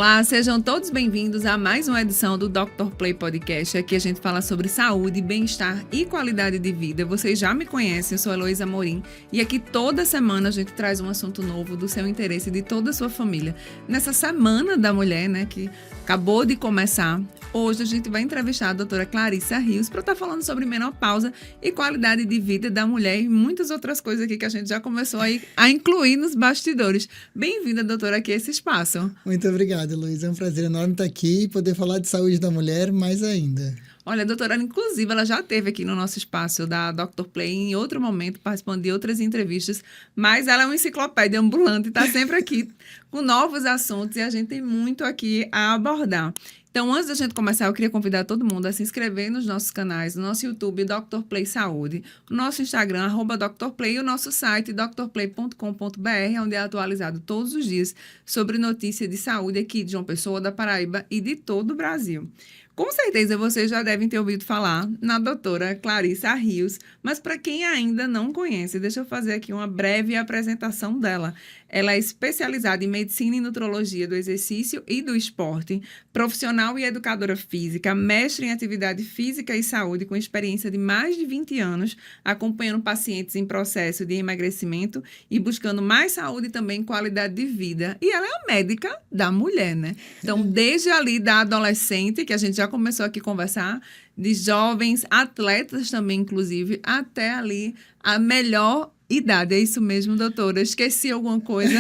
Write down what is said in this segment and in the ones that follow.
Olá, sejam todos bem-vindos a mais uma edição do Dr. Play Podcast. Aqui a gente fala sobre saúde, bem-estar e qualidade de vida. Vocês já me conhecem, eu sou Heloísa Amorim e aqui toda semana a gente traz um assunto novo do seu interesse e de toda a sua família. Nessa Semana da Mulher, né, que acabou de começar, hoje a gente vai entrevistar a doutora Clarissa Rios para estar falando sobre menopausa e qualidade de vida da mulher e muitas outras coisas aqui que a gente já começou a incluir nos bastidores. Bem-vinda, doutora, aqui a esse espaço. Muito obrigado, Luiz. É um prazer enorme estar aqui e poder falar de saúde da mulher mais ainda. Olha, a doutora, inclusive, ela já esteve aqui no nosso espaço da Dr. Play em outro momento, participando de outras entrevistas, mas ela é uma enciclopédia ambulante, está sempre aqui com novos assuntos e a gente tem muito aqui a abordar. Então, antes da gente começar, eu queria convidar todo mundo a se inscrever nos nossos canais, no nosso YouTube, Dr. Play Saúde, o nosso Instagram, @DrPlay, e o nosso site, drplay.com.br, onde é atualizado todos os dias sobre notícias de saúde aqui de João Pessoa, da Paraíba e de todo o Brasil. Com certeza vocês já devem ter ouvido falar na doutora Clarissa Rios, mas para quem ainda não conhece, deixa eu fazer aqui uma breve apresentação dela. Ela é especializada em medicina e nutrologia do exercício e do esporte, profissional e educadora física, mestre em atividade física e saúde com experiência de mais de 20 anos, acompanhando pacientes em processo de emagrecimento e buscando mais saúde e também qualidade de vida. E ela é a médica da mulher, né? Então, desde ali da adolescente, que a gente já começou aqui a conversar, de jovens, atletas também, inclusive, até ali a melhor idade. É isso mesmo, doutora? Esqueci alguma coisa?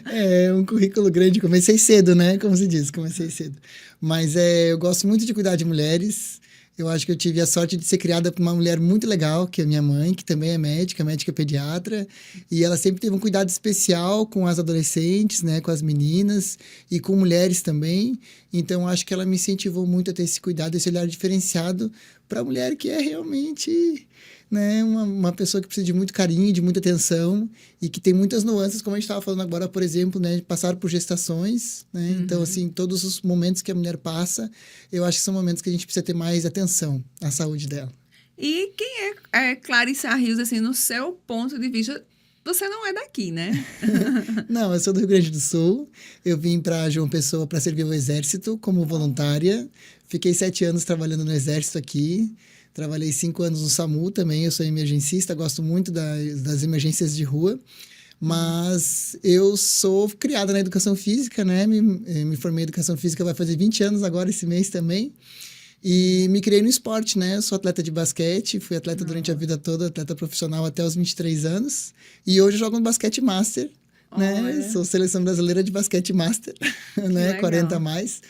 É um currículo grande. Comecei cedo, né? Como se diz, comecei cedo. Mas eu gosto muito de cuidar de mulheres. Eu acho que eu tive a sorte de ser criada por uma mulher muito legal, que é minha mãe, que também é médica pediatra. E ela sempre teve um cuidado especial com as adolescentes, né? Com as meninas e com mulheres também. Então, acho que ela me incentivou muito a ter esse cuidado, esse olhar diferenciado para a mulher que é realmente... né, uma pessoa que precisa de muito carinho, de muita atenção e que tem muitas nuances, como a gente estava falando agora, por exemplo, né, de passar por gestações, né? Uhum. Então, assim, todos os momentos que a mulher passa, eu acho que são momentos que a gente precisa ter mais atenção à saúde dela. E quem é Clarissa Rios, assim, no seu ponto de vista? Você não é daqui, né? Não, eu sou do Rio Grande do Sul. Eu vim para João Pessoa para servir o Exército como voluntária. Fiquei 7 anos trabalhando no Exército aqui. Trabalhei 5 anos no SAMU também, eu sou emergencista, gosto muito das emergências de rua, mas eu sou criada na educação física, né? Me formei em educação física, vai fazer 20 anos agora esse mês também, e me criei no esporte, né? Eu sou atleta de basquete, fui atleta durante a vida toda, atleta profissional até os 23 anos, e hoje eu jogo no basquete master, né? Sou seleção brasileira de basquete master, né? 40 a mais.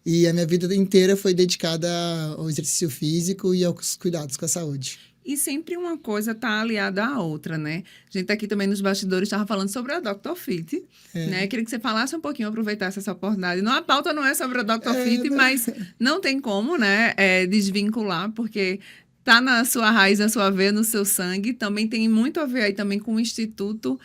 E a minha vida inteira foi dedicada ao exercício físico e aos cuidados com a saúde. E sempre uma coisa está aliada à outra, né? A gente aqui também nos bastidores estava falando sobre a Dr. Fit, né? Queria que você falasse um pouquinho, aproveitasse essa oportunidade. Não, a pauta não é sobre a Dr. Fit, mas não tem como, né, desvincular, porque... está na sua raiz, na sua veia, no seu sangue. Também tem muito a ver aí também com o Instituto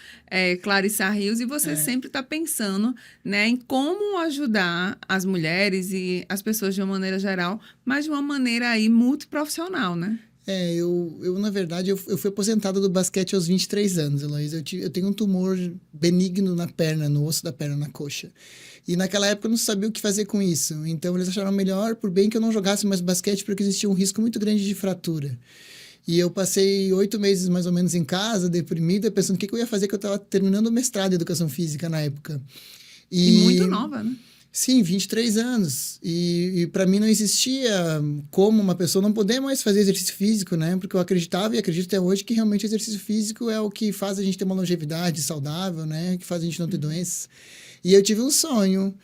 Clarissa Rios. E você sempre está pensando, né, em como ajudar as mulheres e as pessoas de uma maneira geral, mas de uma maneira aí multiprofissional, né? Eu na verdade, eu fui aposentado do basquete aos 23 anos, Heloísa. Eu tenho um tumor benigno na perna, no osso da perna, na coxa. E naquela época eu não sabia o que fazer com isso. Então eles acharam melhor, por bem que eu não jogasse mais basquete, porque existia um risco muito grande de fratura. E eu passei 8 meses mais ou menos em casa, deprimida, pensando o que eu ia fazer, que eu estava terminando o mestrado em educação física na época. E muito nova, né? Sim, 23 anos. E para mim não existia como uma pessoa não poder mais fazer exercício físico, né? Porque eu acreditava e acredito até hoje que realmente o exercício físico é o que faz a gente ter uma longevidade saudável, né? Que faz a gente não ter doenças. E eu tive um sonho.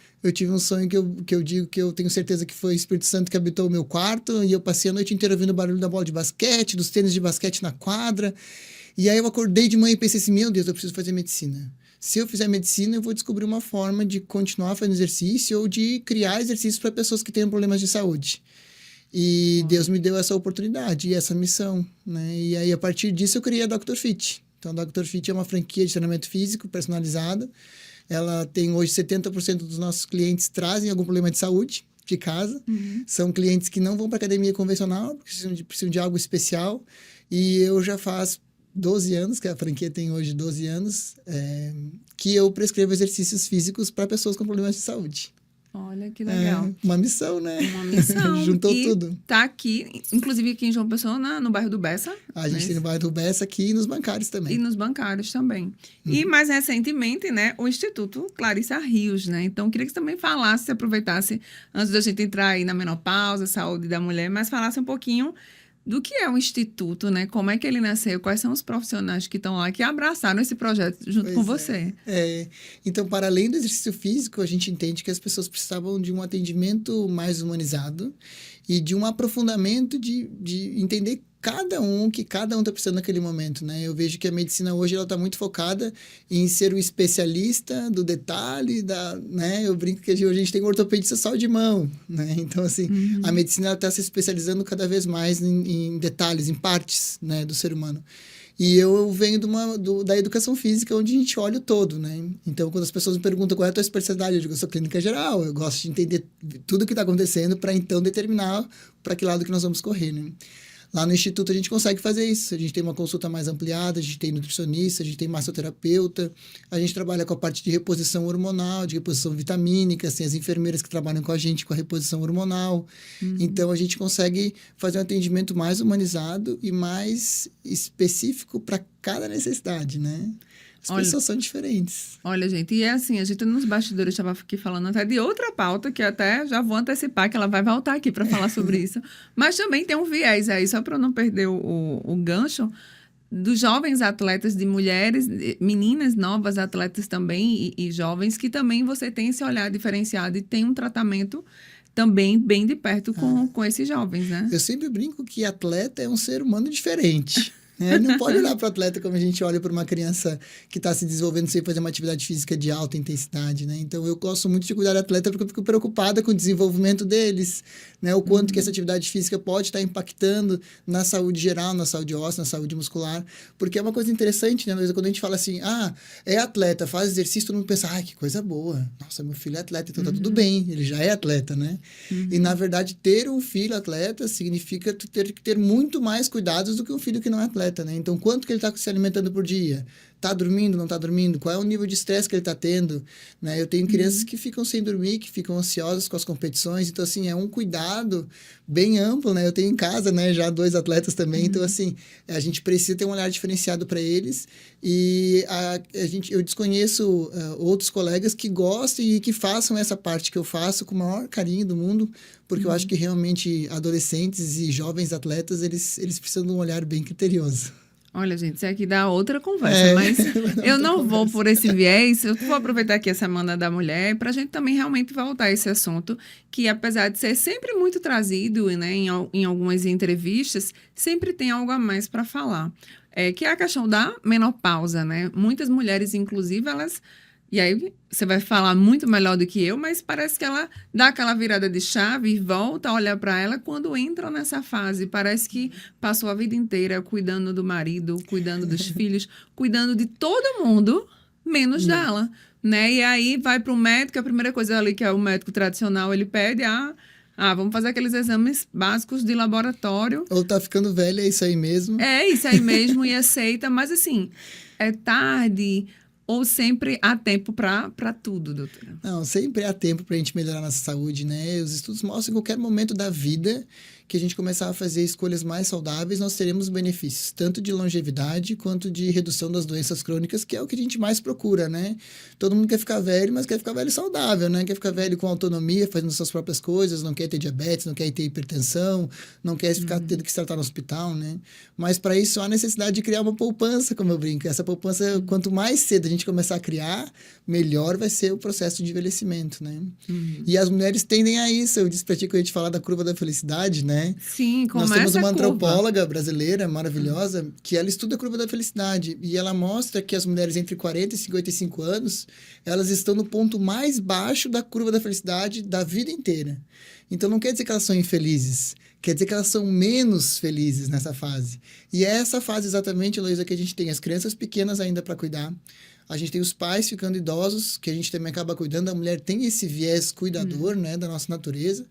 Que eu digo que eu tenho certeza que foi o Espírito Santo que habitou o meu quarto. E eu passei a noite inteira ouvindo o barulho da bola de basquete, dos tênis de basquete na quadra. E aí eu acordei de manhã e pensei assim, meu Deus, eu preciso fazer medicina. Se eu fizer medicina, eu vou descobrir uma forma de continuar fazendo exercício ou de criar exercícios para pessoas que tenham problemas de saúde. E Deus me deu essa oportunidade e essa missão, né? E aí, a partir disso, eu criei a Dr. Fit. Então, a Dr. Fit é uma franquia de treinamento físico personalizada. Ela tem hoje 70% dos nossos clientes trazem algum problema de saúde de casa. São clientes que não vão para academia convencional, precisam de algo especial. E eu já faz 12 anos, que a franquia tem hoje 12 anos, que eu prescrevo exercícios físicos para pessoas com problemas de saúde. Olha que legal. Uma missão, né? Uma missão. Juntou e tudo. Tá aqui, inclusive aqui em João Pessoa, no bairro do Bessa. A gente tem no bairro do Bessa aqui e nos bancários também. E nos bancários também. E mais recentemente, né, o Instituto Clarissa Rios, né? Então, eu queria que você também falasse, aproveitasse, antes da gente entrar aí na menopausa, saúde da mulher, mas falasse um pouquinho do que é o Instituto, né? Como é que ele nasceu, quais são os profissionais que estão lá, que abraçaram esse projeto junto com você. Então, para além do exercício físico, a gente entende que as pessoas precisavam de um atendimento mais humanizado e de um aprofundamento de entender que cada um está precisando naquele momento, né? Eu vejo que a medicina hoje ela está muito focada em ser o especialista do detalhe, né? Eu brinco que hoje a gente tem um ortopedista só de mão, né? Então, assim, a medicina está se especializando cada vez mais em detalhes, em partes, né, do ser humano. E eu venho da educação física, onde a gente olha o todo, né? Então, quando as pessoas me perguntam qual é a tua especialidade, eu digo, eu sou clínica geral, eu gosto de entender tudo o que está acontecendo para, então, determinar para que lado que nós vamos correr, né? Lá no Instituto a gente consegue fazer isso. A gente tem uma consulta mais ampliada, a gente tem nutricionista, a gente tem massoterapeuta, a gente trabalha com a parte de reposição hormonal, de reposição vitamínica, tem as enfermeiras que trabalham com a gente com a reposição hormonal. Então, a gente consegue fazer um atendimento mais humanizado e mais específico para cada necessidade, né? As pessoas são diferentes. Olha, gente, e é assim, a gente nos bastidores estava aqui falando até de outra pauta, que até já vou antecipar que ela vai voltar aqui para falar sobre isso. Mas também tem um viés aí, só para eu não perder o gancho, dos jovens atletas, de mulheres, meninas novas atletas também, e jovens, que também você tem esse olhar diferenciado e tem um tratamento também bem de perto com esses jovens, né? Eu sempre brinco que atleta é um ser humano diferente. Não pode olhar para o atleta como a gente olha para uma criança que está se desenvolvendo sem fazer uma atividade física de alta intensidade, né? Então, eu gosto muito de cuidar do atleta porque eu fico preocupada com o desenvolvimento deles, né? O quanto que essa atividade física pode estar impactando na saúde geral, na saúde óssea, na saúde muscular. Porque é uma coisa interessante, né? Quando a gente fala assim, é atleta, faz exercício, todo mundo pensa, que coisa boa. Nossa, meu filho é atleta, então tá tudo bem, ele já é atleta, né? E, na verdade, ter um filho atleta significa ter que ter muito mais cuidados do que um filho que não é atleta. Né? Então, quanto que ele está se alimentando por dia? Está dormindo, não está dormindo? Qual é o nível de estresse que ele está tendo? Né? Eu tenho crianças que ficam sem dormir, que ficam ansiosas com as competições. Então, assim, é um cuidado bem amplo, né? Eu tenho em casa, né, já 2 atletas também. Então, assim, a gente precisa ter um olhar diferenciado para eles. E eu desconheço outros colegas que gostem e que façam essa parte que eu faço com o maior carinho do mundo, porque eu acho que realmente adolescentes e jovens atletas, eles precisam de um olhar bem criterioso. Olha, gente, isso aqui dá outra conversa, mas eu não vou por esse viés. Eu vou aproveitar aqui a Semana da Mulher para a gente também realmente voltar a esse assunto, que apesar de ser sempre muito trazido, né, em algumas entrevistas, sempre tem algo a mais para falar. Que é a questão da menopausa, né? Muitas mulheres, inclusive, elas... E aí, você vai falar muito melhor do que eu, mas parece que ela dá aquela virada de chave e volta a olhar para ela quando entra nessa fase. Parece que passou a vida inteira cuidando do marido, cuidando dos filhos, cuidando de todo mundo, menos dela, né? E aí, vai para o médico, a primeira coisa ali que é o médico tradicional, ele pede vamos fazer aqueles exames básicos de laboratório. Ou tá ficando velha, é isso aí mesmo. É isso aí mesmo e aceita, mas assim, é tarde... Ou sempre há tempo para tudo, doutora? Não, sempre há tempo para a gente melhorar nossa saúde, né? Os estudos mostram que em qualquer momento da vida que a gente começar a fazer escolhas mais saudáveis, nós teremos benefícios, tanto de longevidade quanto de redução das doenças crônicas, que é o que a gente mais procura, né? Todo mundo quer ficar velho, mas quer ficar velho saudável, né? Quer ficar velho com autonomia, fazendo suas próprias coisas, não quer ter diabetes, não quer ter hipertensão, não quer ficar tendo que se tratar no hospital, né? Mas para isso há necessidade de criar uma poupança, como eu brinco. Essa poupança, quanto mais cedo a gente começar a criar, melhor vai ser o processo de envelhecimento, né? E as mulheres tendem a isso. Eu disse para ti que a gente falar da curva da felicidade, né? Sim, nós temos uma antropóloga brasileira maravilhosa que ela estuda a curva da felicidade e ela mostra que as mulheres entre 40 e 55 anos, elas estão no ponto mais baixo da curva da felicidade da vida inteira. Então, não quer dizer que elas são infelizes, quer dizer que elas são menos felizes nessa fase. E é essa fase exatamente, Heloísa, que a gente tem as crianças pequenas ainda para cuidar, A gente tem os pais ficando idosos, que a gente também acaba cuidando. A mulher tem esse viés cuidador, né, da nossa natureza.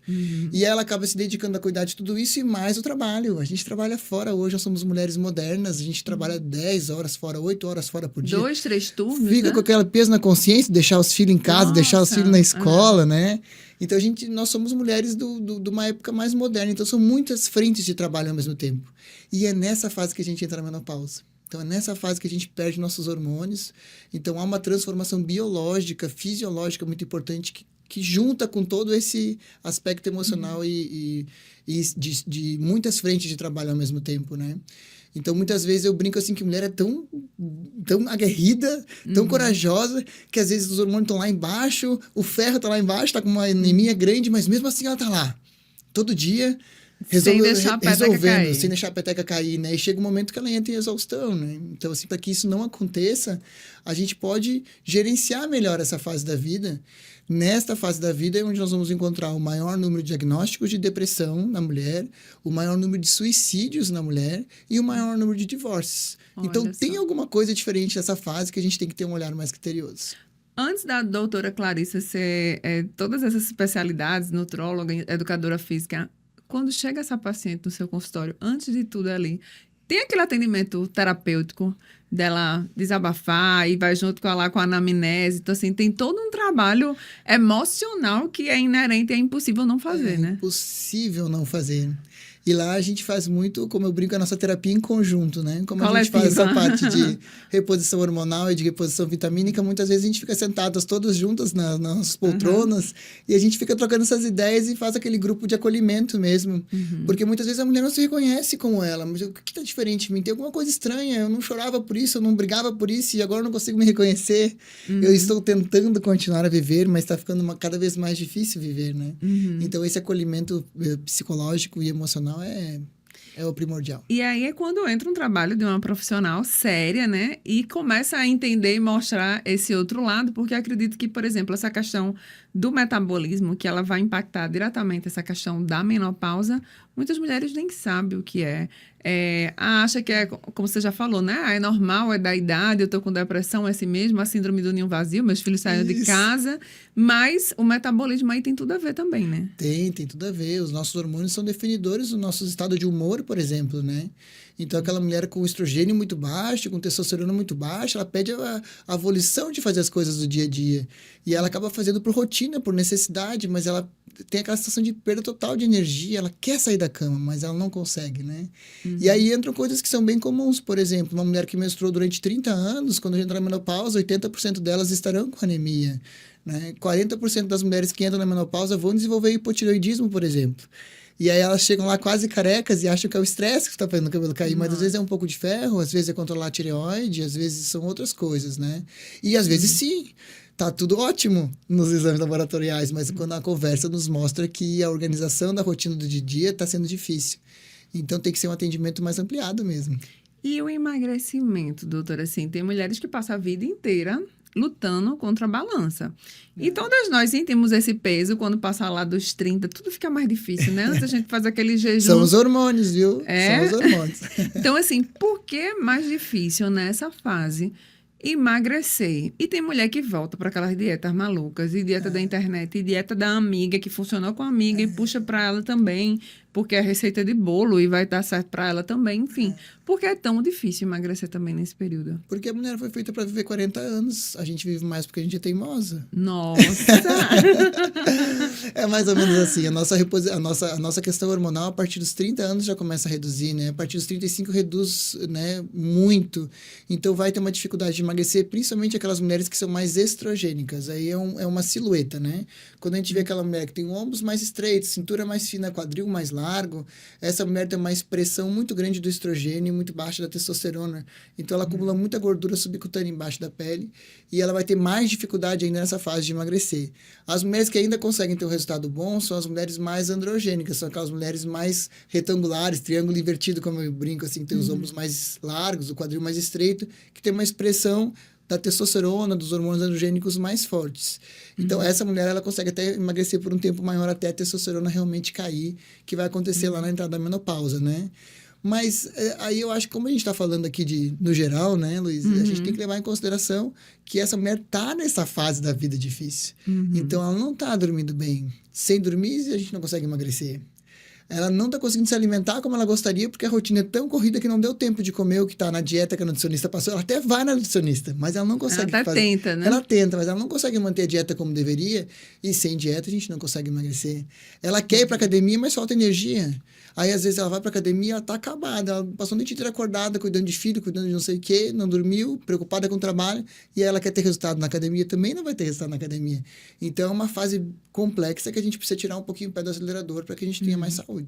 E ela acaba se dedicando a cuidar de tudo isso e mais o trabalho. A gente trabalha fora hoje, nós somos mulheres modernas. A gente trabalha 10 horas fora, 8 horas fora por dia. 2, 3 turnos, Fica né? com aquele peso na consciência, deixar os filhos em casa, deixar os filhos na escola, né? Então, nós somos mulheres de uma época mais moderna. Então, são muitas frentes de trabalho ao mesmo tempo. E é nessa fase que a gente entra na menopausa. Então, é nessa fase que a gente perde nossos hormônios. Então, há uma transformação biológica, fisiológica muito importante que junta com todo esse aspecto emocional e de muitas frentes de trabalho ao mesmo tempo, né? Então, muitas vezes eu brinco assim que mulher é tão aguerrida, tão corajosa, que às vezes os hormônios estão lá embaixo, o ferro está lá embaixo, está com uma anemia grande, mas mesmo assim ela está lá, todo dia, Sem deixar a peteca cair. sem deixar a peteca cair, né? E chega um momento que ela entra em exaustão, né? Então, assim, para que isso não aconteça, a gente pode gerenciar melhor essa fase da vida. Nesta fase da vida é onde nós vamos encontrar o maior número de diagnósticos de depressão na mulher, o maior número de suicídios na mulher e o maior número de divórcios. Então, tem alguma coisa diferente nessa fase que a gente tem que ter um olhar mais criterioso. Antes da doutora Clarissa ser todas essas especialidades, nutróloga, educadora física, quando chega essa paciente no seu consultório, antes de tudo ali, tem aquele atendimento terapêutico dela desabafar e vai junto com ela com a anamnese. Então, assim, tem todo um trabalho emocional que é inerente e é impossível não fazer, né? É impossível não fazer. E lá a gente faz muito, como eu brinco, a nossa terapia em conjunto, né? Como a gente faz essa parte de reposição hormonal e de reposição vitamínica, muitas vezes a gente fica sentadas todas juntas nas nossas poltronas e a gente fica trocando essas ideias e faz aquele grupo de acolhimento mesmo. Porque muitas vezes a mulher não se reconhece como ela. Mas o que está diferente em mim? Tem alguma coisa estranha. Eu não chorava por isso, eu não brigava por isso e agora eu não consigo me reconhecer. Eu estou tentando continuar a viver, mas está ficando cada vez mais difícil viver, né? Então, esse acolhimento psicológico e emocional é o primordial. E aí é quando entra um trabalho de uma profissional séria, né? E começa a entender e mostrar esse outro lado, porque acredito que, por exemplo, essa questão do metabolismo, que ela vai impactar diretamente essa questão da menopausa, muitas mulheres nem sabem o que é. Acha que é, como você já falou, né? É normal, é da idade, eu tô com depressão, é assim mesmo, a síndrome do ninho vazio, meus filhos saíram de casa, mas o metabolismo aí tem tudo a ver também, né? Tem tudo a ver. Os nossos hormônios são definidores do nosso estado de humor, por exemplo, né? Então, aquela mulher com estrogênio muito baixo, com testosterona muito baixa, ela pede a volição de fazer as coisas do dia a dia. E ela acaba fazendo por rotina, por necessidade, mas ela tem aquela sensação de perda total de energia, ela quer sair da cama, mas ela não consegue, né? E aí entram coisas que são bem comuns, por exemplo, uma mulher que menstruou durante 30 anos, quando entra na menopausa, 80% delas estarão com anemia, né? 40% das mulheres que entram na menopausa vão desenvolver hipotireoidismo, por exemplo. E aí elas chegam lá quase carecas e acham que é o estresse que está fazendo o cabelo cair. Mas às vezes é um pouco de ferro, às vezes é controlar a tireoide, às vezes são outras coisas, né? E às vezes sim, tá tudo ótimo nos exames laboratoriais, mas quando a conversa nos mostra que a organização da rotina do dia está sendo difícil. Então tem que ser um atendimento mais ampliado mesmo. E o emagrecimento, doutora, assim, tem mulheres que passam a vida inteira lutando contra a balança. E todas nós sentimos esse peso quando passar lá dos 30, tudo fica mais difícil, né? Antes a gente faz aquele jejum. São os hormônios, viu? São os hormônios. Então, assim, por que é mais difícil nessa fase emagrecer? E tem mulher que volta para aquelas dietas malucas, e dieta da internet, e dieta da amiga, que funcionou com a amiga e puxa para ela também, porque é receita de bolo e vai dar certo para ela também, enfim. Por que é tão difícil emagrecer também nesse período? Porque a mulher foi feita para viver 40 anos. A gente vive mais porque a gente é teimosa. Nossa! É mais ou menos assim. A nossa questão hormonal, a partir dos 30 anos, já começa a reduzir, né? A partir dos 35 reduz, né, muito. Então, vai ter uma dificuldade de emagrecer, principalmente aquelas mulheres que são mais estrogênicas. Aí é uma silhueta, né? Quando a gente vê aquela mulher que tem ombros mais estreitos, cintura mais fina, quadril mais largo, essa mulher tem uma expressão muito grande do estrogênio e muito baixa da testosterona. Então, ela acumula muita gordura subcutânea embaixo da pele e ela vai ter mais dificuldade ainda nessa fase de emagrecer. As mulheres que ainda conseguem ter um resultado bom são as mulheres mais androgênicas, são aquelas mulheres mais retangulares, triângulo invertido, como eu brinco, assim, que tem os ombros mais largos, o quadril mais estreito, que tem uma expressão da testosterona, dos hormônios androgênicos mais fortes. Então, essa mulher, ela consegue até emagrecer por um tempo maior até a testosterona realmente cair, que vai acontecer lá na entrada da menopausa, né? Mas aí eu acho que como a gente está falando aqui no geral, né, Luiz? A gente tem que levar em consideração que essa mulher tá nessa fase da vida difícil. Então, ela não tá dormindo bem. Sem dormir, a gente não consegue emagrecer. Ela não está conseguindo se alimentar como ela gostaria, porque a rotina é tão corrida que não deu tempo de comer o que está na dieta que a nutricionista passou. Ela até vai na nutricionista, mas ela não consegue ela fazer. Tenta, né? Ela tenta, mas ela não consegue manter a dieta como deveria. E sem dieta a gente não consegue emagrecer. Ela quer ir para academia, mas falta energia. Aí, às vezes, ela vai para academia, ela tá acabada. Ela passou a noite inteira acordada, cuidando de filho, cuidando de não sei o quê, não dormiu, preocupada com o trabalho. E aí ela quer ter resultado na academia, também não vai ter resultado na academia. Então, é uma fase complexa que a gente precisa tirar um pouquinho o pé do acelerador para que a gente tenha mais saúde.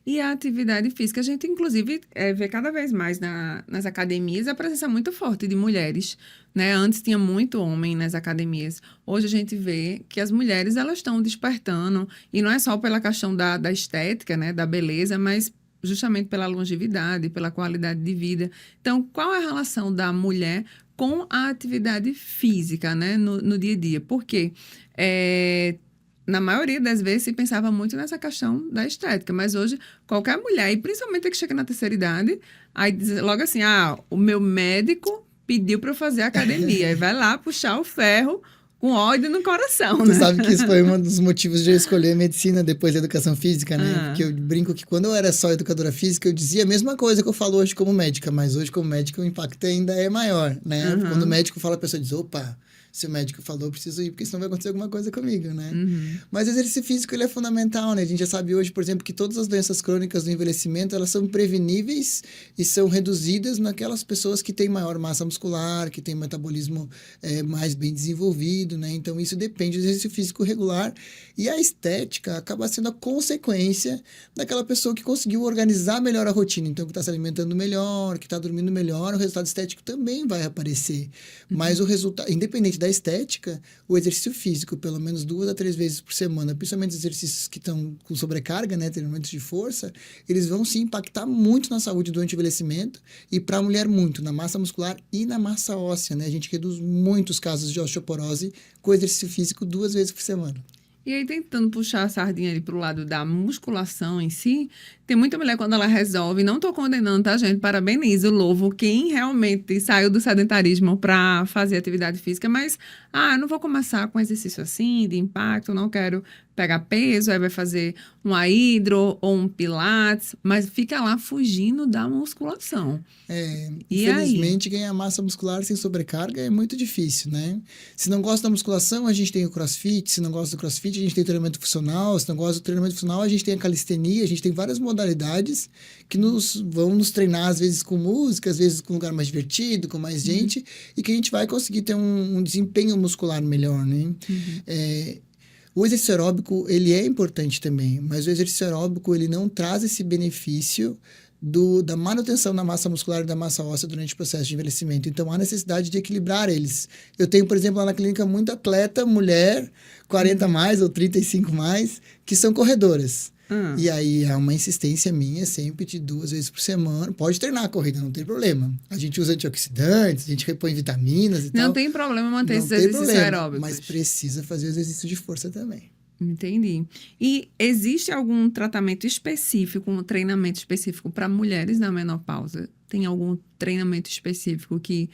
E a atividade física, a gente, inclusive, vê cada vez mais nas academias a presença muito forte de mulheres, né? Antes tinha muito homem nas academias. Hoje a gente vê que as mulheres, elas estão despertando, e não é só pela questão da estética, né? Da beleza, mas justamente pela longevidade, pela qualidade de vida. Então, qual é a relação da mulher com a atividade física, né? No dia a dia? Por quê? Na maioria das vezes se pensava muito nessa questão da estética, mas hoje qualquer mulher, e principalmente a que chega na terceira idade, aí diz logo assim, o meu médico pediu para eu fazer academia, aí vai lá puxar o ferro com ódio no coração, Tu né? sabe que isso foi um dos motivos de eu escolher medicina depois da educação física, né? Porque eu brinco que quando eu era só educadora física, eu dizia a mesma coisa que eu falo hoje como médica, mas hoje como médica o impacto ainda é maior, né? Quando o médico fala, a pessoa diz, opa, se o médico falou, eu preciso ir, porque senão vai acontecer alguma coisa comigo, né? Mas o exercício físico, ele é fundamental, né? A gente já sabe hoje, por exemplo, que todas as doenças crônicas do envelhecimento, elas são preveníveis e são reduzidas naquelas pessoas que têm maior massa muscular, que têm metabolismo mais bem desenvolvido, né? Então, isso depende do exercício físico regular. E a estética acaba sendo a consequência daquela pessoa que conseguiu organizar melhor a rotina. Então, que está se alimentando melhor, que está dormindo melhor, o resultado estético também vai aparecer. Mas o resultado, independente da estética, o exercício físico, pelo menos 2 a 3 vezes por semana, principalmente os exercícios que estão com sobrecarga, né, treinamentos de força, eles vão sim impactar muito na saúde durante o envelhecimento e para a mulher muito, na massa muscular e na massa óssea, né? A gente reduz muitos casos de osteoporose com exercício físico 2 vezes por semana. E aí, tentando puxar a sardinha ali pro lado da musculação em si, tem muita mulher quando ela resolve, não tô condenando, tá, gente? Parabenizo, louvo quem realmente saiu do sedentarismo para fazer atividade física, mas, eu não vou começar com exercício assim, de impacto, não quero pegar peso, aí vai fazer um hidro ou um pilates, mas fica lá fugindo da musculação. E Infelizmente, ganhar massa muscular sem sobrecarga é muito difícil, né? Se não gosta da musculação, a gente tem o crossfit. Se não gosta do crossfit, a gente tem o treinamento funcional. Se não gosta do treinamento funcional, a gente tem a calistenia. A gente tem várias modalidades que vão nos treinar, às vezes com música, às vezes com um lugar mais divertido, com mais gente, e que a gente vai conseguir ter um desempenho muscular melhor, né? O exercício aeróbico, ele é importante também, mas o exercício aeróbico, ele não traz esse benefício da manutenção da massa muscular e da massa óssea durante o processo de envelhecimento. Então, há necessidade de equilibrar eles. Eu tenho, por exemplo, lá na clínica, muito atleta, mulher, 40 mais ou 35 mais, que são corredoras. E aí, há uma insistência minha sempre de 2 vezes por semana. Pode treinar a corrida, não tem problema. A gente usa antioxidantes, a gente repõe vitaminas e tal. Não tem problema manter esses exercícios aeróbicos. Mas precisa fazer o exercício de força também. Entendi. E existe algum tratamento específico, um treinamento específico para mulheres na menopausa? Tem algum treinamento específico que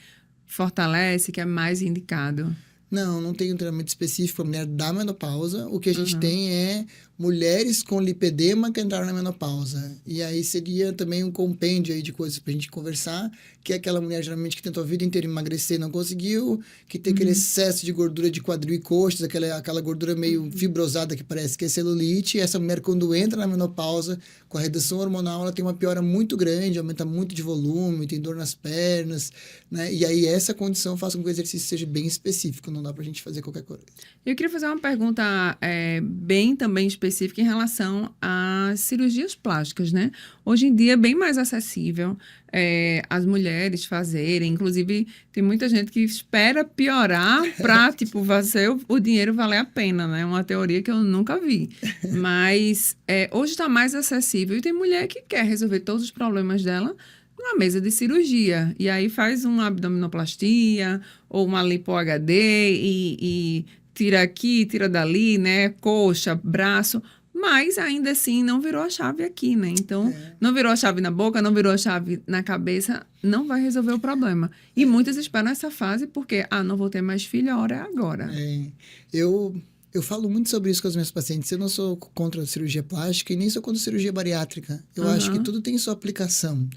fortalece, que é mais indicado? Não tem um treinamento específico para mulher da menopausa. O que a gente tem é mulheres com lipedema que entraram na menopausa. E aí seria também um compêndio aí de coisas para a gente conversar, que é aquela mulher geralmente que tentou a vida inteira emagrecer e não conseguiu, que tem aquele excesso de gordura de quadril e coxas, aquela gordura meio fibrosada que parece que é celulite. E essa mulher, quando entra na menopausa, com a redução hormonal, ela tem uma piora muito grande, aumenta muito de volume, tem dor nas pernas, né? E aí essa condição faz com que o exercício seja bem específico, não dá pra gente fazer qualquer coisa. Eu queria fazer uma pergunta bem também específica em relação às cirurgias plásticas, né? Hoje em dia é bem mais acessível as mulheres fazerem. Inclusive, tem muita gente que espera piorar para, tipo, o dinheiro valer a pena, né? Uma teoria que eu nunca vi. Mas hoje está mais acessível e tem mulher que quer resolver todos os problemas dela numa mesa de cirurgia. E aí faz uma abdominoplastia ou uma lipo HD e tira aqui, tira dali, né? Coxa, braço. Mas, ainda assim, não virou a chave aqui, né? Então, não virou a chave na boca, não virou a chave na cabeça, não vai resolver o problema. E muitas esperam essa fase porque, não vou ter mais filho, a hora é agora. Eu falo muito sobre isso com os meus pacientes. Eu não sou contra a cirurgia plástica e nem sou contra a cirurgia bariátrica. Eu acho que tudo tem sua aplicação.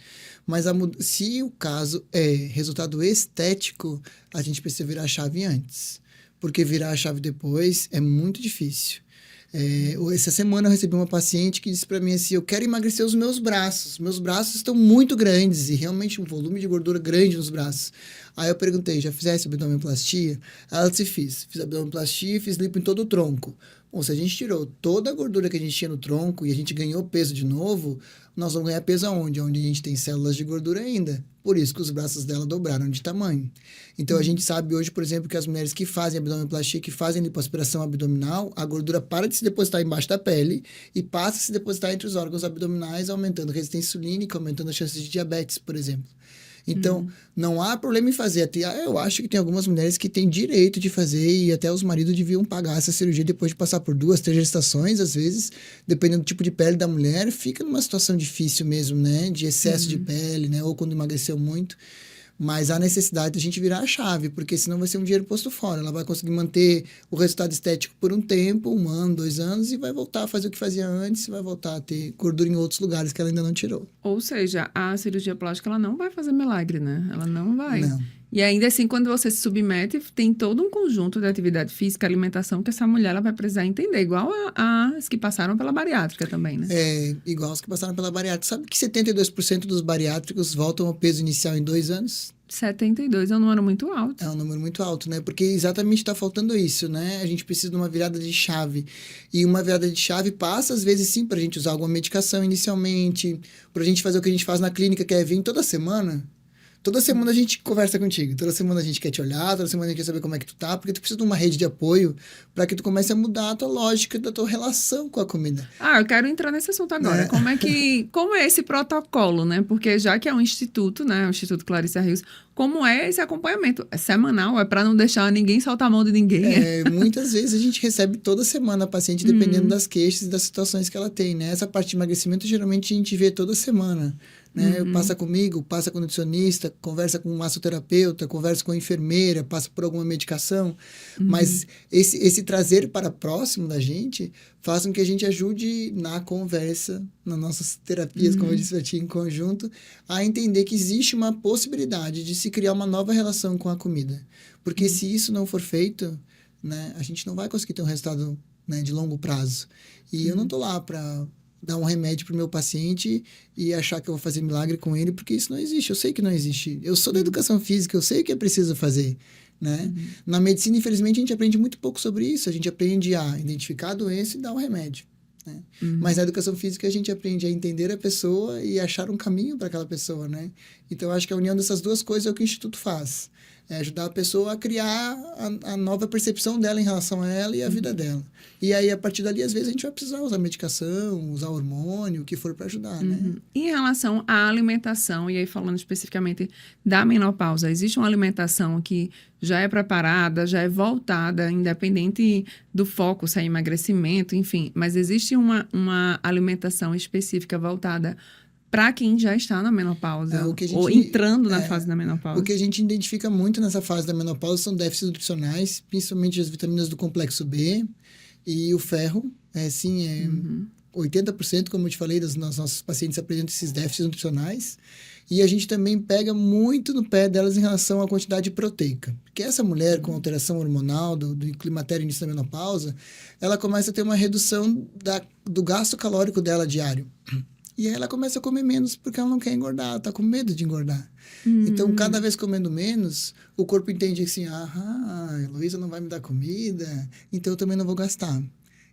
Mas se o caso é resultado estético, a gente precisa virar a chave antes. Porque virar a chave depois é muito difícil. Essa semana eu recebi uma paciente que disse para mim assim, eu quero emagrecer os meus braços. Meus braços estão muito grandes e realmente um volume de gordura grande nos braços. Aí eu perguntei, já fizesse abdominoplastia? Ela disse, fiz abdominoplastia e fiz lipo em todo o tronco. Bom, se a gente tirou toda a gordura que a gente tinha no tronco e a gente ganhou peso de novo, nós vamos ganhar peso aonde? Onde a gente tem células de gordura ainda. Por isso que os braços dela dobraram de tamanho. Então, a gente sabe hoje, por exemplo, que as mulheres que fazem abdominoplastia, que fazem lipoaspiração abdominal, a gordura para de se depositar embaixo da pele e passa a se depositar entre os órgãos abdominais, aumentando a resistência insulínica, aumentando as chances de diabetes, por exemplo. Então, não há problema em fazer. Eu acho que tem algumas mulheres que têm direito de fazer e até os maridos deviam pagar essa cirurgia depois de passar por 2, 3 gestações, às vezes, dependendo do tipo de pele da mulher, fica numa situação difícil mesmo, né? De excesso de pele, né? Ou quando emagreceu muito. Mas há necessidade de a gente virar a chave, porque senão vai ser um dinheiro posto fora. Ela vai conseguir manter o resultado estético por um tempo, 1 ano, 2 anos, e vai voltar a fazer o que fazia antes, e vai voltar a ter gordura em outros lugares que ela ainda não tirou. Ou seja, a cirurgia plástica, ela não vai fazer milagre, né? Ela não vai. Não. E ainda assim, quando você se submete, tem todo um conjunto de atividade física, alimentação, que essa mulher ela vai precisar entender, igual as que passaram pela bariátrica também, né? Igual as que passaram pela bariátrica. Sabe que 72% dos bariátricos voltam ao peso inicial em 2 anos? 72 é um número muito alto. É um número muito alto, né? Porque exatamente está faltando isso, né? A gente precisa de uma virada de chave. E uma virada de chave passa, às vezes, sim, para a gente usar alguma medicação inicialmente, para a gente fazer o que a gente faz na clínica, que é vir toda semana. Toda semana a gente conversa contigo, toda semana a gente quer te olhar, toda semana a gente quer saber como é que tu tá, porque tu precisa de uma rede de apoio para que tu comece a mudar a tua lógica da tua relação com a comida. Eu quero entrar nesse assunto agora. Como é esse protocolo, né? Porque já que é um instituto, né? O Instituto Clarissa Rios, como é esse acompanhamento? É semanal? É para não deixar ninguém soltar a mão de ninguém? Muitas vezes a gente recebe toda semana a paciente, dependendo das queixas e das situações que ela tem, né? Essa parte de emagrecimento, geralmente, a gente vê toda semana. Né? Passa comigo, passa com o nutricionista, conversa com um massoterapeuta, conversa com a enfermeira, passa por alguma medicação. Mas esse trazer para próximo da gente faz com que a gente ajude na conversa, nas nossas terapias, como eu disse para ti, em conjunto, a entender que existe uma possibilidade de se criar uma nova relação com a comida. Porque se isso não for feito, né, a gente não vai conseguir ter um resultado, né, de longo prazo. E eu não estou lá para dar um remédio para o meu paciente e achar que eu vou fazer milagre com ele, porque isso não existe. Eu sei que não existe. Eu sou da educação física, eu sei o que é preciso fazer, né? Na medicina, infelizmente, a gente aprende muito pouco sobre isso. A gente aprende a identificar a doença e dar um remédio, né? Mas na educação física, a gente aprende a entender a pessoa e achar um caminho para aquela pessoa, né? Então, eu acho que a união dessas duas coisas é o que o Instituto faz. É ajudar a pessoa a criar a nova percepção dela em relação a ela e a vida dela. E aí, a partir dali, às vezes, a gente vai precisar usar medicação, usar hormônio, o que for para ajudar, né? Em relação à alimentação, e aí falando especificamente da menopausa, existe uma alimentação que já é preparada, já é voltada, independente do foco, se é emagrecimento, enfim, mas existe uma alimentação específica voltada para quem já está na menopausa, ou entrando na fase da menopausa. O que a gente identifica muito nessa fase da menopausa são déficits nutricionais, principalmente as vitaminas do complexo B e o ferro. 80%, como eu te falei, dos nossos pacientes apresentam esses déficits nutricionais. E a gente também pega muito no pé delas em relação à quantidade proteica. Porque essa mulher com alteração hormonal, do climatério e início da menopausa, ela começa a ter uma redução do gasto calórico dela diário. E aí ela começa a comer menos porque ela não quer engordar, ela tá com medo de engordar. Então, cada vez comendo menos, o corpo entende assim, a Heloísa não vai me dar comida, então eu também não vou gastar.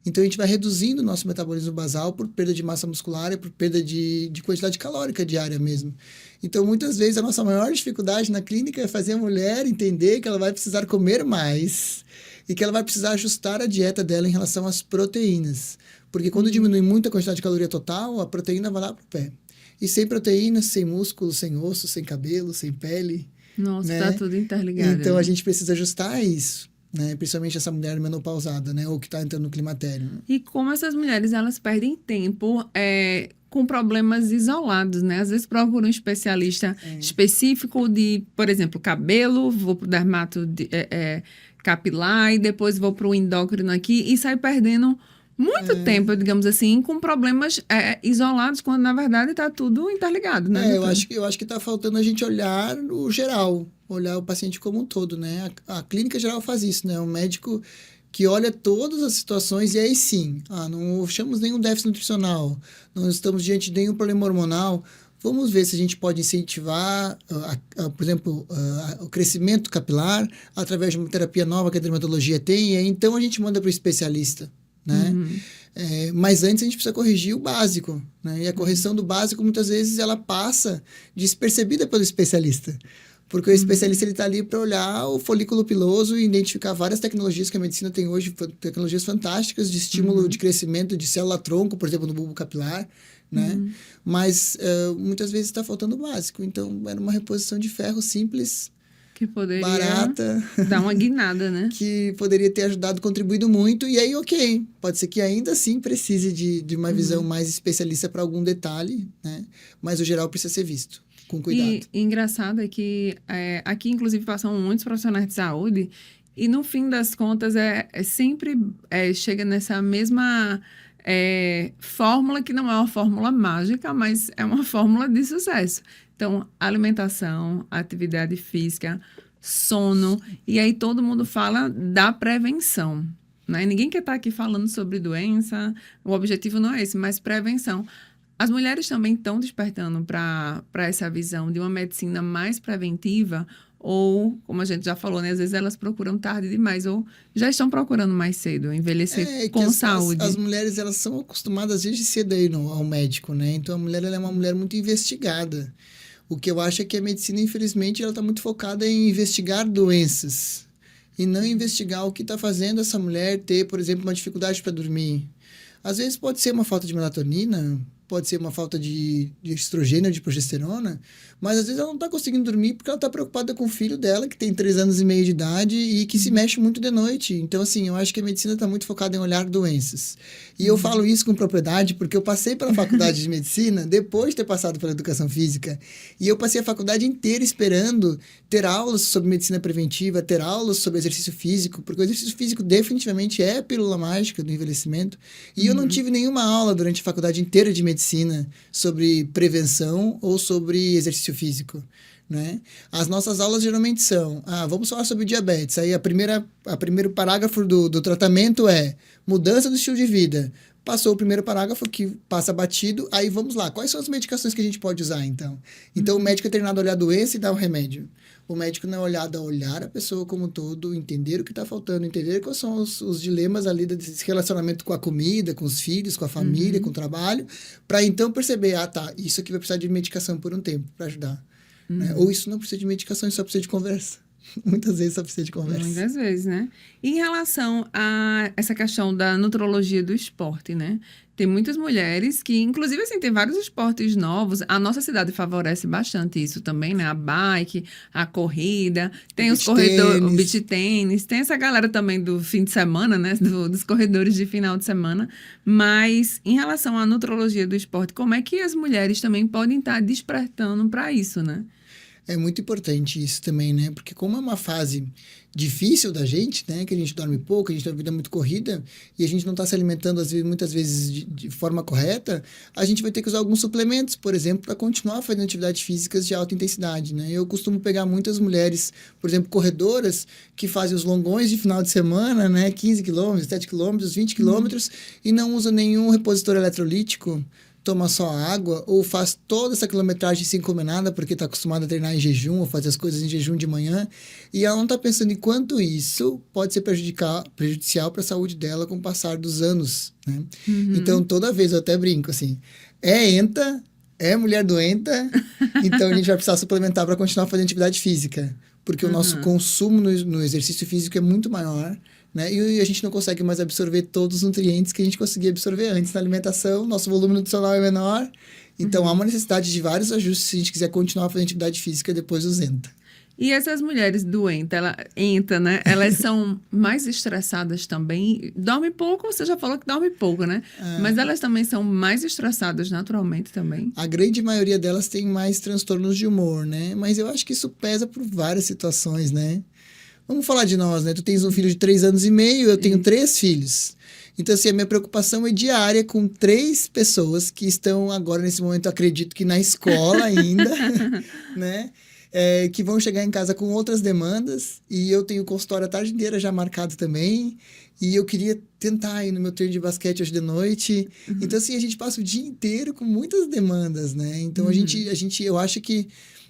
Então, a gente vai reduzindo o nosso metabolismo basal por perda de massa muscular e por perda de quantidade calórica diária mesmo. Então, muitas vezes, a nossa maior dificuldade na clínica é fazer a mulher entender que ela vai precisar comer mais e que ela vai precisar ajustar a dieta dela em relação às proteínas. Porque quando diminui muito a quantidade de caloria total, a proteína vai lá pro pé. E sem proteína, sem músculo, sem osso, sem cabelo, sem pele. Nossa, né? tá tudo interligado. Então, a gente precisa ajustar isso. né? Principalmente essa mulher menopausada, né? Ou que está entrando no climatério. Né? E como essas mulheres, elas perdem tempo com problemas isolados, né? Às vezes procuram um especialista específico de, por exemplo, cabelo, vou para o dermato capilar e depois vou para o endócrino aqui e sai perdendo muito tempo, digamos assim, com problemas isolados, quando na verdade está tudo interligado, né? Eu acho que está faltando a gente olhar o geral, olhar o paciente como um todo, né? A clínica geral faz isso, né? O médico que olha todas as situações e aí sim, não achamos nenhum déficit nutricional, não estamos diante de nenhum problema hormonal, vamos ver se a gente pode incentivar, por exemplo, o crescimento capilar através de uma terapia nova que a dermatologia tem, e aí, então a gente manda para o especialista, né? Mas antes a gente precisa corrigir o básico, né? E a correção do básico muitas vezes ela passa despercebida pelo especialista. Porque o especialista está ali para olhar o folículo piloso e identificar várias tecnologias que a medicina tem hoje, tecnologias fantásticas de estímulo de crescimento de célula-tronco, por exemplo, no bulbo capilar, né? Mas muitas vezes está faltando o básico. Então, era uma reposição de ferro simples, que poderia barata, dar uma guinada, né? que poderia ter ajudado, contribuído muito. E aí, ok, pode ser que ainda assim precise de uma visão mais especialista para algum detalhe, né? Mas o geral precisa ser visto. Com cuidado. E engraçado é que aqui, inclusive, passam muitos profissionais de saúde e, no fim das contas, sempre chega nessa mesma fórmula, que não é uma fórmula mágica, mas é uma fórmula de sucesso. Então, alimentação, atividade física, sono, e aí todo mundo fala da prevenção, né? Ninguém quer estar aqui falando sobre doença, o objetivo não é esse, mas prevenção. As mulheres também estão despertando para essa visão de uma medicina mais preventiva ou, como a gente já falou, né? Às vezes elas procuram tarde demais ou já estão procurando mais cedo, envelhecer com saúde. As mulheres, elas são acostumadas desde cedo aí ao médico, né? Então, a mulher ela é uma mulher muito investigada. O que eu acho é que a medicina, infelizmente, ela está muito focada em investigar doenças e não investigar o que está fazendo essa mulher ter, por exemplo, uma dificuldade para dormir. Às vezes pode ser uma falta de melatonina, pode ser uma falta de estrogênio, de progesterona, mas às vezes ela não está conseguindo dormir porque ela está preocupada com o filho dela, que tem 3 anos e meio de idade e que se mexe muito de noite. Então, assim, eu acho que a medicina está muito focada em olhar doenças. E eu falo isso com propriedade porque eu passei pela faculdade de medicina depois de ter passado pela educação física. E eu passei a faculdade inteira esperando ter aulas sobre medicina preventiva, ter aulas sobre exercício físico, porque o exercício físico definitivamente é a pílula mágica do envelhecimento. E eu não tive nenhuma aula durante a faculdade inteira de medicina sobre prevenção ou sobre exercício físico, né? As nossas aulas geralmente são, vamos falar sobre diabetes, aí o primeiro parágrafo do tratamento é mudança do estilo de vida. Passou o primeiro parágrafo, que passa batido, aí vamos lá, quais são as medicações que a gente pode usar, então? Então, o médico é treinado a olhar a doença e dar o remédio. O médico não é olhado a olhar a pessoa como um todo, entender o que está faltando, entender quais são os dilemas ali desse relacionamento com a comida, com os filhos, com a família, com o trabalho, para então perceber, isso aqui vai precisar de medicação por um tempo para ajudar. Né? Ou isso não precisa de medicação, isso só precisa de conversa. Muitas vezes só precisa de conversa. Muitas vezes, né? Em relação a essa questão da nutrologia do esporte, né? Tem muitas mulheres que, inclusive, assim, tem vários esportes novos. A nossa cidade favorece bastante isso também, né? A bike, a corrida, tem os corredores, o beach tênis, tem essa galera também do fim de semana, né? Dos corredores de final de semana. Mas, em relação à nutrologia do esporte, como é que as mulheres também podem estar despertando para isso, né? É muito importante isso também, né? Porque como é uma fase difícil da gente, né? Que a gente dorme pouco, a gente tem uma vida muito corrida e a gente não está se alimentando, muitas vezes, de forma correta, a gente vai ter que usar alguns suplementos, por exemplo, para continuar fazendo atividades físicas de alta intensidade, né? Eu costumo pegar muitas mulheres, por exemplo, corredoras, que fazem os longões de final de semana, né? 15 quilômetros, 7 quilômetros, 20 quilômetros e não usam nenhum repositor eletrolítico, toma só água, ou faz toda essa quilometragem sem comer nada, porque está acostumada a treinar em jejum, ou fazer as coisas em jejum de manhã, e ela não está pensando em quanto isso pode ser prejudicial para a saúde dela com o passar dos anos, né? Então, toda vez eu até brinco, assim, ENTA, é mulher doenta, então a gente vai precisar suplementar para continuar fazendo atividade física, porque o nosso consumo no exercício físico é muito maior, né? E a gente não consegue mais absorver todos os nutrientes que a gente conseguia absorver antes na alimentação, nosso volume nutricional é menor, então há uma necessidade de vários ajustes se a gente quiser continuar fazendo atividade física depois do ENTA. E essas mulheres doentes, né? Elas são mais estressadas também. Dorme pouco, você já falou que dorme pouco, né? Mas elas também são mais estressadas naturalmente também. A grande maioria delas tem mais transtornos de humor, né? Mas eu acho que isso pesa por várias situações, né? Vamos falar de nós, né? Tu tens um filho de 3 anos e meio, eu tenho 3 filhos. Então, assim, a minha preocupação é diária com 3 pessoas que estão agora, nesse momento, acredito que na escola ainda, né? Que vão chegar em casa com outras demandas, e eu tenho o consultório a tarde inteira já marcado também, e eu queria tentar ir no meu treino de basquete hoje de noite. Então, assim, a gente passa o dia inteiro com muitas demandas, né? Então, eu acho que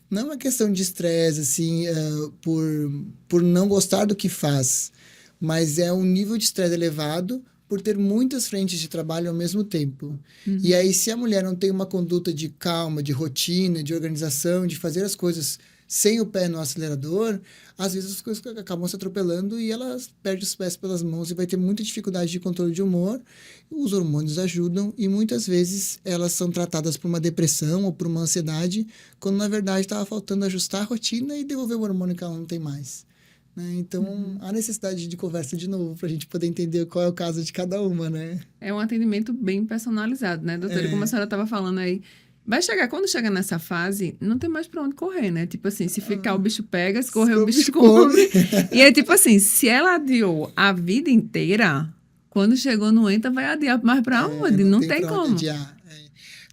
não é uma questão de estresse, assim, por não gostar do que faz, mas é um nível de estresse elevado por ter muitas frentes de trabalho ao mesmo tempo. E aí, se a mulher não tem uma conduta de calma, de rotina, de organização, de fazer as coisas sem o pé no acelerador, às vezes as coisas acabam se atropelando e ela perde os pés pelas mãos e vai ter muita dificuldade de controle de humor. Os hormônios ajudam e muitas vezes elas são tratadas por uma depressão ou por uma ansiedade, quando na verdade estava faltando ajustar a rotina e devolver o hormônio que ela não tem mais. Né? Então, há necessidade de conversa de novo para a gente poder entender qual é o caso de cada uma, né? É um atendimento bem personalizado, né, doutora? Como a senhora estava falando aí, quando chega nessa fase, não tem mais pra onde correr, né? Tipo assim, se ficar o bicho pega, se correr o bicho come. E é tipo assim, se ela adiou a vida inteira, quando chegou no ENTA, vai adiar mais pra onde? Não tem como. Adiar.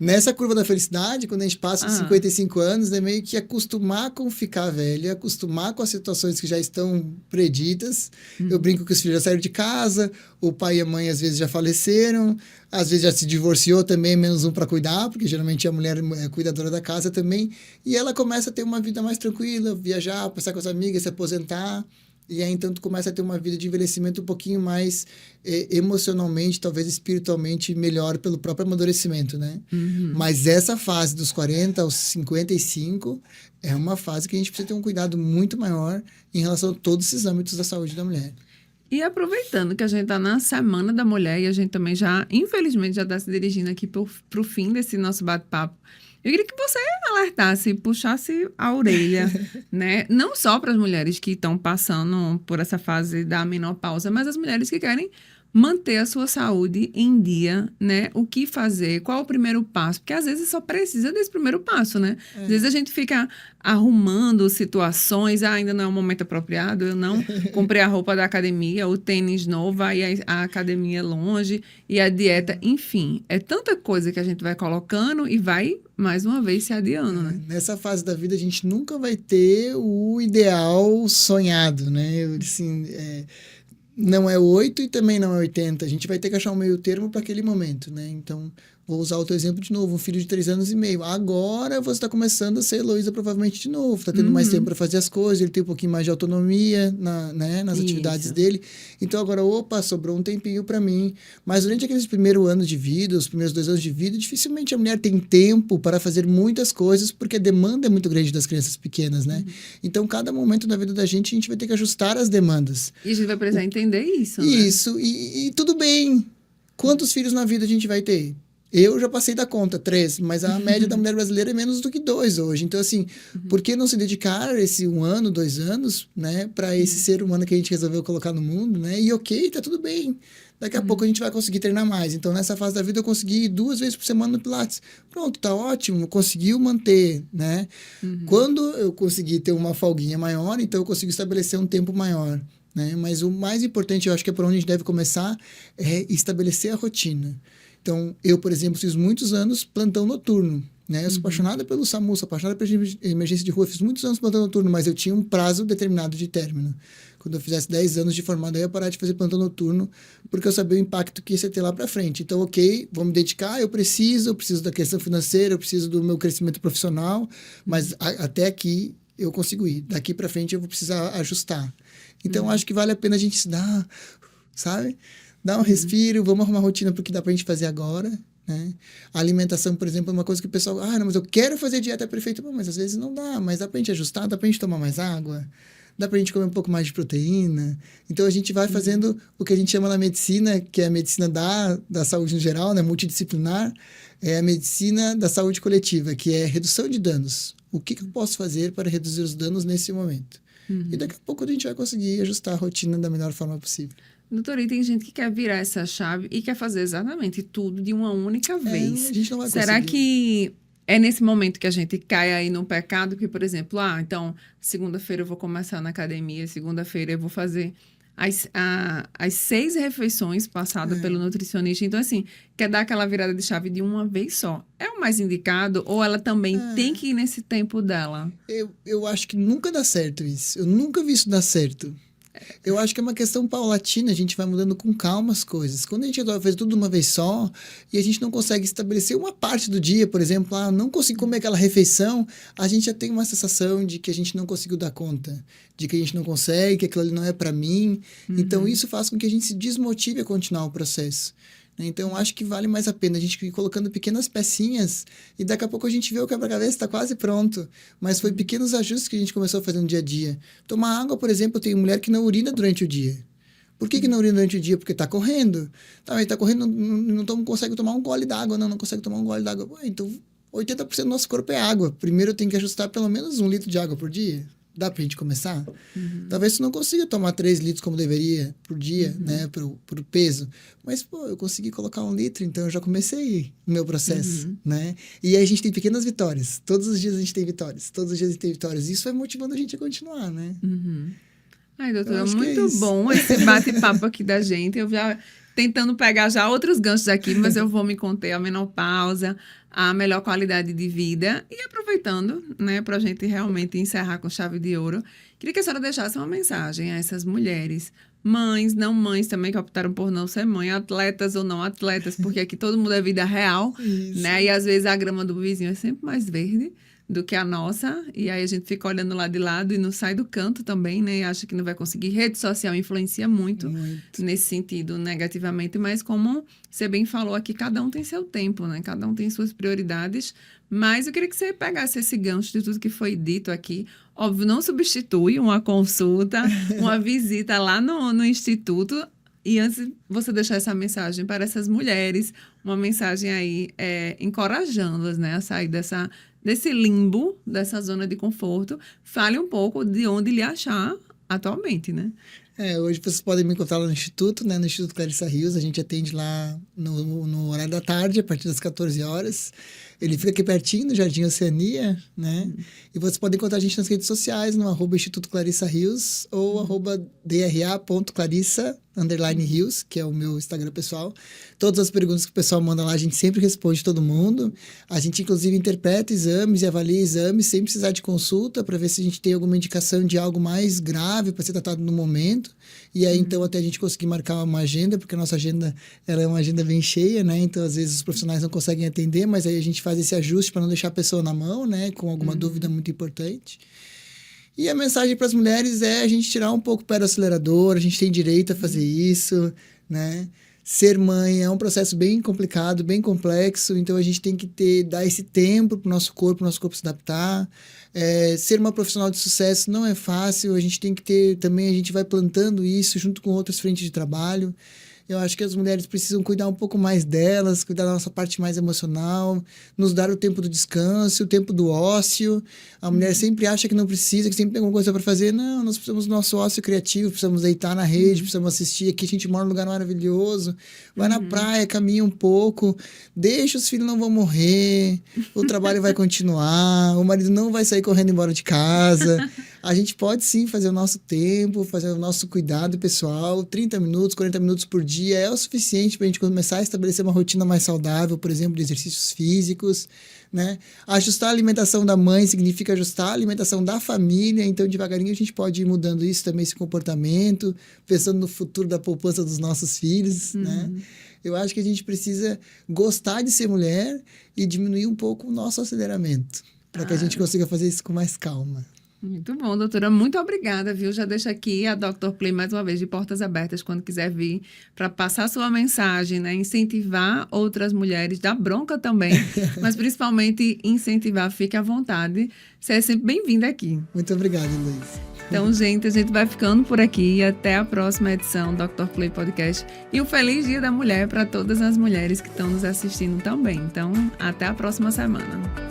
Nessa curva da felicidade, quando a gente passa de 55 anos, é meio que acostumar com ficar velha, acostumar com as situações que já estão preditas. Eu brinco que os filhos já saíram de casa, o pai e a mãe às vezes já faleceram, às vezes já se divorciou também, menos um para cuidar, porque geralmente a mulher é cuidadora da casa também. E ela começa a ter uma vida mais tranquila, viajar, passar com as amigas, se aposentar. E aí, então, tu começa a ter uma vida de envelhecimento um pouquinho mais emocionalmente, talvez espiritualmente melhor pelo próprio amadurecimento, né? Mas essa fase dos 40 aos 55 é uma fase que a gente precisa ter um cuidado muito maior em relação a todos esses âmbitos da saúde da mulher. E aproveitando que a gente está na Semana da Mulher e a gente também infelizmente, já está se dirigindo aqui para o fim desse nosso bate-papo, eu queria que você alertasse, puxasse a orelha, né? Não só para as mulheres que estão passando por essa fase da menopausa, mas as mulheres que querem manter a sua saúde em dia, né? O que fazer? Qual o primeiro passo? Porque às vezes só precisa desse primeiro passo, né? Às vezes a gente fica arrumando situações, ainda não é o momento apropriado, eu não comprei a roupa da academia, o tênis novo, aí a academia é longe, e a dieta, enfim. É tanta coisa que a gente vai colocando e vai, mais uma vez, se adiando, né? Nessa fase da vida, a gente nunca vai ter o ideal sonhado, né? Assim, não é 8 e também não é 80. A gente vai ter que achar um meio termo para aquele momento, né? Então, vou usar o teu exemplo de novo, um filho de 3 anos e meio. Agora você está começando a ser Heloísa provavelmente de novo, está tendo mais tempo para fazer as coisas, ele tem um pouquinho mais de autonomia nas atividades dele. Então agora, sobrou um tempinho para mim. Mas durante aqueles primeiros anos de vida, os primeiros 2 anos de vida, dificilmente a mulher tem tempo para fazer muitas coisas, porque a demanda é muito grande das crianças pequenas, né? Então, cada momento da vida da gente, a gente vai ter que ajustar as demandas. E a gente vai precisar entender isso, né? Isso, e tudo bem. Quantos filhos na vida a gente vai ter? Eu já passei da conta, 3, mas a média da mulher brasileira é menos do que 2 hoje. Então, assim, por que não se dedicar esse 1 ano, 2 anos, né, para esse ser humano que a gente resolveu colocar no mundo, né? E tá tudo bem. Daqui a pouco a gente vai conseguir treinar mais. Então, nessa fase da vida, eu consegui ir 2 vezes por semana no Pilates. Pronto, tá ótimo, conseguiu manter, né? Quando eu consegui ter uma folguinha maior, então eu consigo estabelecer um tempo maior, né? Mas o mais importante, eu acho que é por onde a gente deve começar, é estabelecer a rotina. Então, eu, por exemplo, fiz muitos anos plantão noturno, né? Eu sou apaixonada pelo SAMU, sou apaixonada pela emergência de rua, fiz muitos anos plantão noturno, mas eu tinha um prazo determinado de término. Quando eu fizesse 10 anos de formado, eu ia parar de fazer plantão noturno, porque eu sabia o impacto que isso ia ter lá para frente. Então, vou me dedicar, eu preciso da questão financeira, eu preciso do meu crescimento profissional, mas até aqui eu consigo ir. Daqui para frente eu vou precisar ajustar. Então, acho que vale a pena a gente se dar, sabe? Dá um respiro, vamos arrumar rotina para o que dá para a gente fazer agora, né? A alimentação, por exemplo, é uma coisa que o pessoal... não, mas eu quero fazer dieta perfeita. Mas às vezes não dá, mas dá para a gente ajustar, dá para a gente tomar mais água, dá para a gente comer um pouco mais de proteína. Então, a gente vai fazendo o que a gente chama na medicina, que é a medicina da saúde no geral, né? Multidisciplinar, é a medicina da saúde coletiva, que é redução de danos. O que eu posso fazer para reduzir os danos nesse momento? E daqui a pouco a gente vai conseguir ajustar a rotina da melhor forma possível. Doutora, e tem gente que quer virar essa chave e quer fazer exatamente tudo de uma única vez. A gente não vai Será conseguir. que é nesse momento que a gente cai aí num pecado? Que, por exemplo, então, segunda-feira eu vou começar na academia, segunda-feira eu vou fazer as 6 refeições passadas pelo nutricionista. Então, assim, quer dar aquela virada de chave de uma vez só. É o mais indicado ou ela também tem que ir nesse tempo dela? Eu acho que nunca dá certo isso. Eu nunca vi isso dar certo. Eu acho que é uma questão paulatina, a gente vai mudando com calma as coisas. Quando a gente resolve fazer tudo de uma vez só e a gente não consegue estabelecer uma parte do dia, por exemplo, não consigo comer aquela refeição, a gente já tem uma sensação de que a gente não conseguiu dar conta, de que a gente não consegue, que aquilo ali não é para mim. Então, isso faz com que a gente se desmotive a continuar o processo. Então, acho que vale mais a pena a gente ir colocando pequenas pecinhas e daqui a pouco a gente vê o quebra-cabeça está quase pronto. Mas foi pequenos ajustes que a gente começou a fazer no dia a dia. Tomar água, por exemplo, eu tenho mulher que não urina durante o dia. Por que não urina durante o dia? Porque está correndo. Ele está correndo, não consegue tomar um gole d'água. Não consegue tomar um gole d'água. Então, 80% do nosso corpo é água. Primeiro eu tenho que ajustar pelo menos 1 litro de água por dia. Dá pra gente começar? Talvez tu não consiga tomar 3 litros como deveria por dia, né? Pro peso. Mas, eu consegui colocar 1 litro, então eu já comecei o meu processo, né? E aí a gente tem pequenas vitórias. Todos os dias a gente tem vitórias. Todos os dias a gente tem vitórias. Isso vai motivando a gente a continuar, né? Ai, doutora, muito bom esse bate-papo aqui da gente. Eu já tentando pegar já outros ganchos aqui, mas eu vou me conter a menopausa, a melhor qualidade de vida e aproveitando, né, para a gente realmente encerrar com chave de ouro. Queria que a senhora deixasse uma mensagem a essas mulheres, mães, não mães também, que optaram por não ser mãe, atletas ou não atletas, porque aqui todo mundo é vida real, né? E às vezes a grama do vizinho é sempre mais verde do que a nossa, e aí a gente fica olhando lá de lado e não sai do canto também, né? E acha que não vai conseguir. Rede social influencia muito nesse sentido, negativamente, mas como você bem falou aqui, cada um tem seu tempo, né? Cada um tem suas prioridades, mas eu queria que você pegasse esse gancho de tudo que foi dito aqui. Óbvio, não substitui uma consulta, uma visita lá no instituto, e antes você deixar essa mensagem para essas mulheres, uma mensagem aí encorajando-as, né, a sair desse limbo, dessa zona de conforto. Fale um pouco de onde lhe achar atualmente, né? Hoje vocês podem me encontrar lá no Instituto, né? No Instituto Clarissa Rios. A gente atende lá no horário da tarde, a partir das 14 horas. Ele fica aqui pertinho, no Jardim Oceania, né? E vocês podem encontrar a gente nas redes sociais, no @Instituto Clarissa Rios ou @dra.clarissa_Rios, que é o meu Instagram pessoal. Todas as perguntas que o pessoal manda lá, a gente sempre responde todo mundo. A gente, inclusive, interpreta exames e avalia exames sem precisar de consulta, para ver se a gente tem alguma indicação de algo mais grave para ser tratado no momento. E aí, então, até a gente conseguir marcar uma agenda, porque a nossa agenda ela é uma agenda bem cheia, né? Então, às vezes, os profissionais não conseguem atender, mas aí a gente faz esse ajuste para não deixar a pessoa na mão, né? Com alguma dúvida muito importante. E a mensagem para as mulheres é a gente tirar um pouco o pé do acelerador, a gente tem direito a fazer isso, né? Ser mãe é um processo bem complicado, bem complexo, então a gente tem que dar esse tempo para o nosso corpo se adaptar. Ser uma profissional de sucesso não é fácil, a gente tem que ter também, a gente vai plantando isso junto com outras frentes de trabalho. Eu acho que as mulheres precisam cuidar um pouco mais delas, cuidar da nossa parte mais emocional, nos dar o tempo do descanso, o tempo do ócio. A mulher sempre acha que não precisa, que sempre tem alguma coisa para fazer. Não, nós precisamos do nosso ócio criativo, precisamos deitar na rede, precisamos assistir. Aqui a gente mora num lugar maravilhoso. Vai na praia, caminha um pouco, deixa os filhos não vão morrer, o trabalho vai continuar, o marido não vai sair correndo embora de casa. A gente pode sim fazer o nosso tempo, fazer o nosso cuidado pessoal, 30 minutos, 40 minutos por dia é o suficiente para a gente começar a estabelecer uma rotina mais saudável, por exemplo, de exercícios físicos, né? Ajustar a alimentação da mãe significa ajustar a alimentação da família, então devagarinho a gente pode ir mudando isso também, esse comportamento, pensando no futuro da poupança dos nossos filhos, né? Eu acho que a gente precisa gostar de ser mulher e diminuir um pouco o nosso aceleramento, para que a gente consiga fazer isso com mais calma. Muito bom, doutora. Muito obrigada, viu? Já deixo aqui a Dr. Play mais uma vez de portas abertas quando quiser vir para passar sua mensagem, né? Incentivar outras mulheres, dar bronca também, mas principalmente incentivar. Fique à vontade. Você é sempre bem-vinda aqui. Muito obrigado, Luiz. Então, gente, a gente vai ficando por aqui e até a próxima edição do Dr. Play Podcast. E um feliz Dia da Mulher para todas as mulheres que estão nos assistindo também. Então, até a próxima semana.